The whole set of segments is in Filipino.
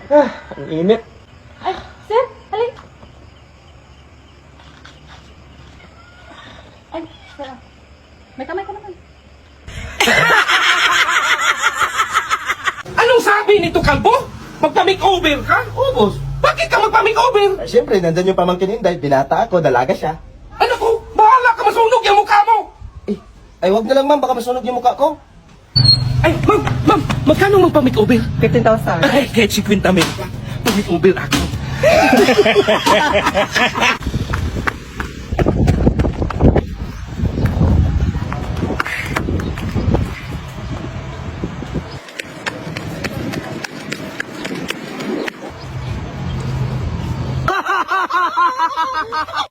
Ang init. Ay, sir, halin. Ay, sir. May kamay ka naman. Anong sabi nito, kalbo? Magpa-makeover ka? Oo, boss. Bakit ka magpa-makeover? Siyempre, nandun yung pamangkin Inday. Binata ako, dalaga siya. Ano ko? Bahala ka, masunog yung mukha mo! Ay, wag na lang ma'am, baka masunog yung mukha ko. Ay, ma'am, magkano magpa-makeover? 15,000. Ay, kahit 50 mil pa. Pa-makeover ako.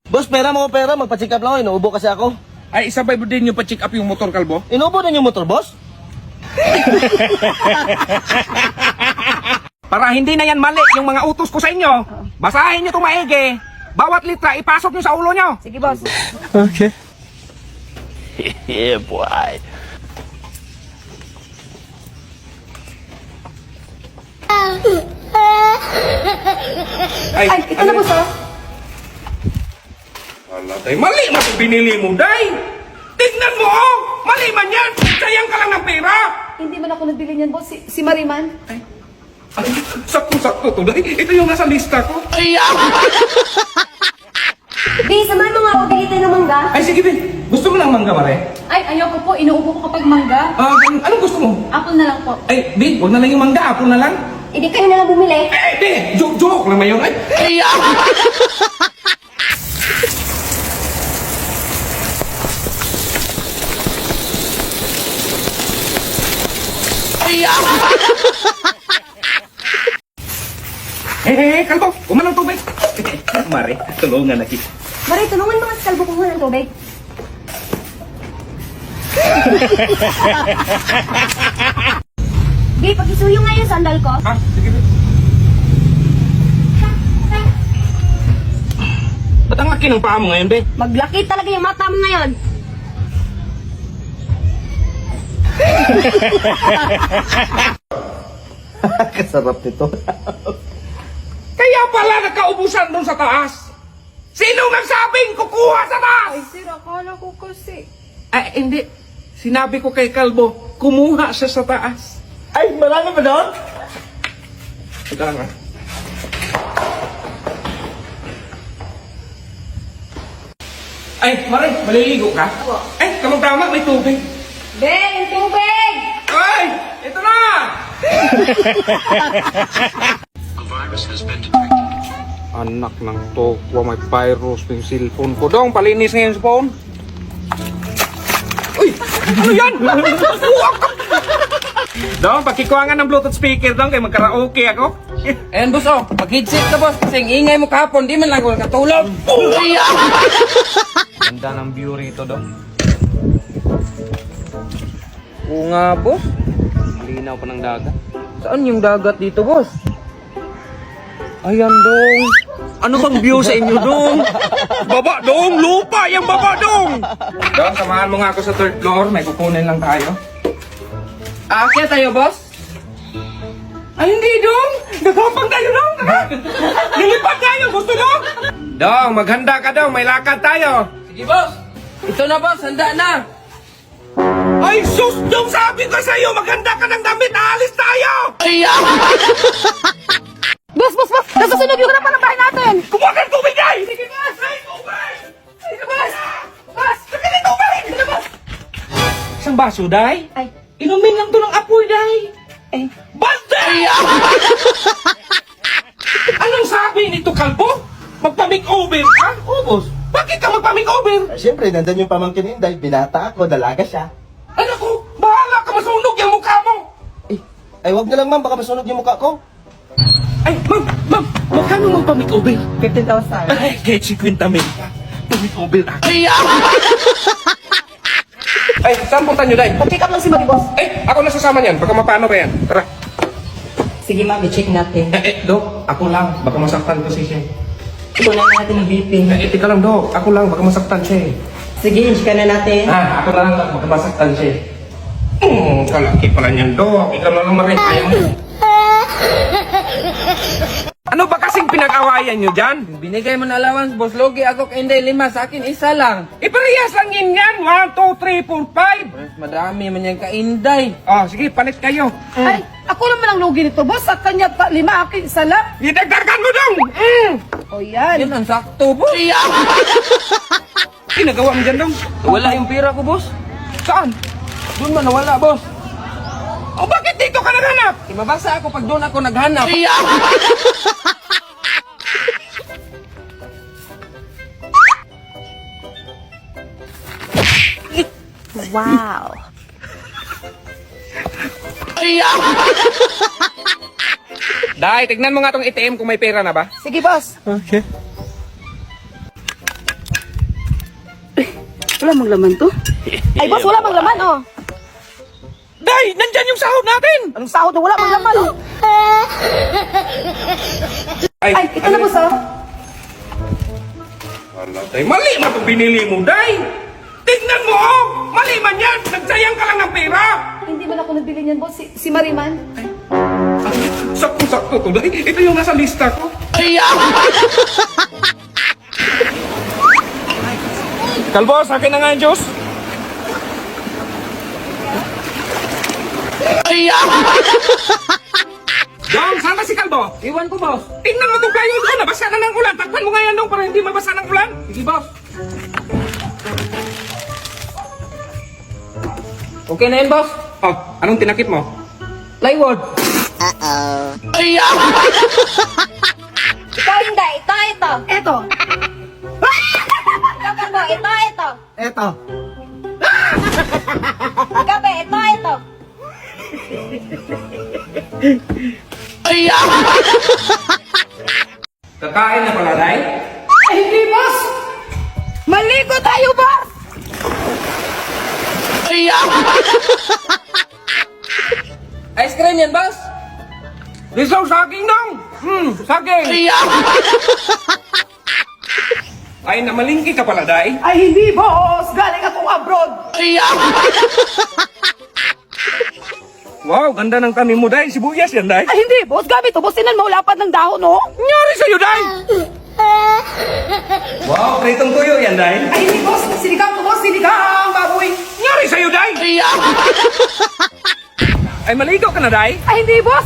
Boss, pera mo, pera. Magpa-check up lang ako. Inuubo kasi ako. Ay, isabay mo din yung pa-check up yung motor, kalbo? Inuubo na yung motor, boss? Para hindi na yan mali yung mga utos ko sa inyo. Basahin nyo itong maigi. Bawat litra, ipasok nyo sa ulo nyo. Sige, boss. Okay. Yeah, boy. Ay, ito na, boss, oh. Wala, day. Mali man itong binili mo, day. Tignan mo, oh. Mali man yan. Sayang ka lang ng pera. Hindi man ako nagbili niyan, boss. Si Mariman. Ay, sakto-sakto to, day. Ito yung nasa lista ko. Di, samahan mo nga ako. Bili tayo ng mangga. Ay, sige, Ben. Gusto mo ng mangga, mare? Ay, ayoko po. Inuubo ko kapag mangga. Anong gusto mo? Apple na lang po. Ay, Ben, huwag na lang yung mangga. Apple na lang. Hindi kayo na lang bumili. Eh, Ben, joke lang na yun. Ay, kalbo, kumanang tubig. Mare, tulungan na kita. Mari, tulungan mga kalbo ko ng tubig. Di, pag-isuyo nga yung sandal ko. Ah, sige, Ben. Ba't ang laki ng paa mo ngayon, Ben? Maglaki talaga yung mata mo ngayon. Kasarap nito. Kaya pala nagkaubusan doon sa taas. Sino nagsabing kukuha sa taas? Ay, sir, akala ko kasi. Ay, hindi. Sinabi ko kay Kalbo, kumuha siya sa taas. Ay, marami pa doon? Ito lang, ah. Ay, Mare, maliligo ka? Ay, kamang-tama, may tubig. Ben, yung tubig! Ay, ito na! Anak ng tokwa, may virus yung cellphone ko. Dong, palinis ngayon sa phone. Uy! Ano yan? Dong, pakikuha nga ng Bluetooth speaker dong, kaya magkaraoke ako. Ayan, boss, oh. Mag-headset ka, boss. Kasi ang ingay mo kahapon, di man lang ako nakatulog. Ganda ng view rito dong. Oo nga, boss. Linaw pa ng dagat. Saan yung dagat dito, boss? Ayan, dong. Ano bang view sa inyo, dong? Baba dong! Lupa yung baba dong! Dong, samahan mo nga ako sa third floor. May kukunin lang tayo. Aakyat tayo, boss? Ay, hindi dong! Nagapang tayo dong! Lilipad tayo! Gusto dong! Dong, maghanda ka dong. May lakad tayo. Sige, boss. Ito na, boss. Handa na. Ay, sus! Dong, sabi ko sa'yo, maghanda ka ng damit. Aalis tayo! Boss! Nasusunog yung harapan ng bahay natin! Kumuha ka ng tubig, ay! Sige, boss! Ay, tubig! Sige, boss! Boss! Sige, tubig! Sige, boss! Isang baso, day? Ay, Inumin lang to ng apoy, day! eh. Basta! Anong sabi nito, kalbo? Magpa-makeover ka? Oo, boss. Bakit ka magpa-makeover? Siyempre, nandun yung pamangkin Inday. Binata ako, dalaga siya. Ano ko? Bahala ka, masunog yung mukha mo! Ay, wag na lang ma'am, baka masunog yung mukha ko. Ay, ma'am, magkano magpa-makeover? 15,000. Ay, kahit 50 mil pa. Pa-makeover ako. Ay, saan punta nyo, day? Pick up lang si Mari, boss. Ay, ako nasasama niyan. Baka mapano pa yan. Tara. Sige, ma'am. I-check natin. Dok, ako lang. Baka masaktan ko siya. Kunan natin yung BP. Tika lang, Dok. Ako lang. Baka masaktan siya. Sige, check na natin. Ako lang. Baka masaktan siya. Kalaki pala niyan, Dok. Ikaw na lang marin. Ayaw mo. Ano ba kasing pinag-awayan nyo dyan? Binigay mo na allowance, boss. Logi ako kay Inday 5. Sa akin, isa lang. Iparehas lang yun yan. 1, 2, 3, 4, 5. Mas madami man yan kay Inday. Oh, sige, palit kayo. Ay, ako naman ang lugi nito, boss. Sa kanya pa, 5, akin, isa lang. Idagdagan mo dong! O yan. Yan ang sakto, boss. Ginagawa mo dyan dong? Wala yung pira ko, boss. Saan? Doon man nawala, boss. O bakit dito ka naghanap? Mabasa ako pag doon ako naghanap. Wow. Day, tignan mo nga tong ATM kung may pera na ba? Sige, boss. Okay. Wala mang laman to. Ay, boss, wala mang laman, oh. Day, nandyan yung sahod natin! Anong sahod na wala mang laman, oh. Ay, ito na, boss, oh. Wala, Day. Mali man itong binili mo, Day! Tignan mo, oh! Mali man yan! Nagsayang ka lang ng pera! Hindi man ako nagbili niyan, boss. Si Mariman. Sakto-sakto to, Day. Ito yung nasa lista ko. Kalbo, sa akin na nga yung juice. Dong, saan ba si Kalbo? Iwan ko, boss. Tingnan mo itong plywood ko, nabasa na ng ulan. Takpan mo nga yan dong para hindi mabasa ng ulan. Sige, boss. Okay na yun, boss. Oh, anong tinakip mo? Plywood. Ito hindi, ito. Eto. Ito, ito. Eto. Gabi, ito. Kakain na pala, Day? Ay, hindi, boss. Maligo tayo, boss. Ice cream yan, boss. Lisaw, saging dong! Saging! Ay, namalingki ka pala, Day? Ay, hindi, boss. Galing akong abroad. Wow, ganda ng tanim mo, Day. Sibuyas yan, Day. Ay, hindi, boss. Gabi to, boss. Tinan mo, lapad ng dahon, oh. Nangyari sa'yo, Day? Wow, pritong tuyo yan, Day. Ay, hindi, boss. Sinigang to, boss. Sinigang, baboy. Nangyari sa'yo, Day? Ay, maligo ka na, Day? Ay, hindi, boss.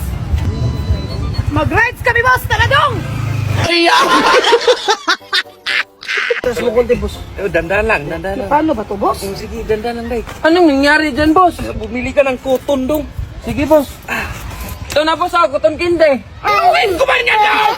Mag-rides kami, boss. Tagadong. Tapos mo konti, boss. Dandan lang, dandan lang. Paano ba to, boss? Sige, ganda lang, Day. Anong nangyari dyan, boss? Bumili ka ng kuton dong. Sige, boss. Ito na, boss, ako. Kuton kinde. Awin, kumain yan daw!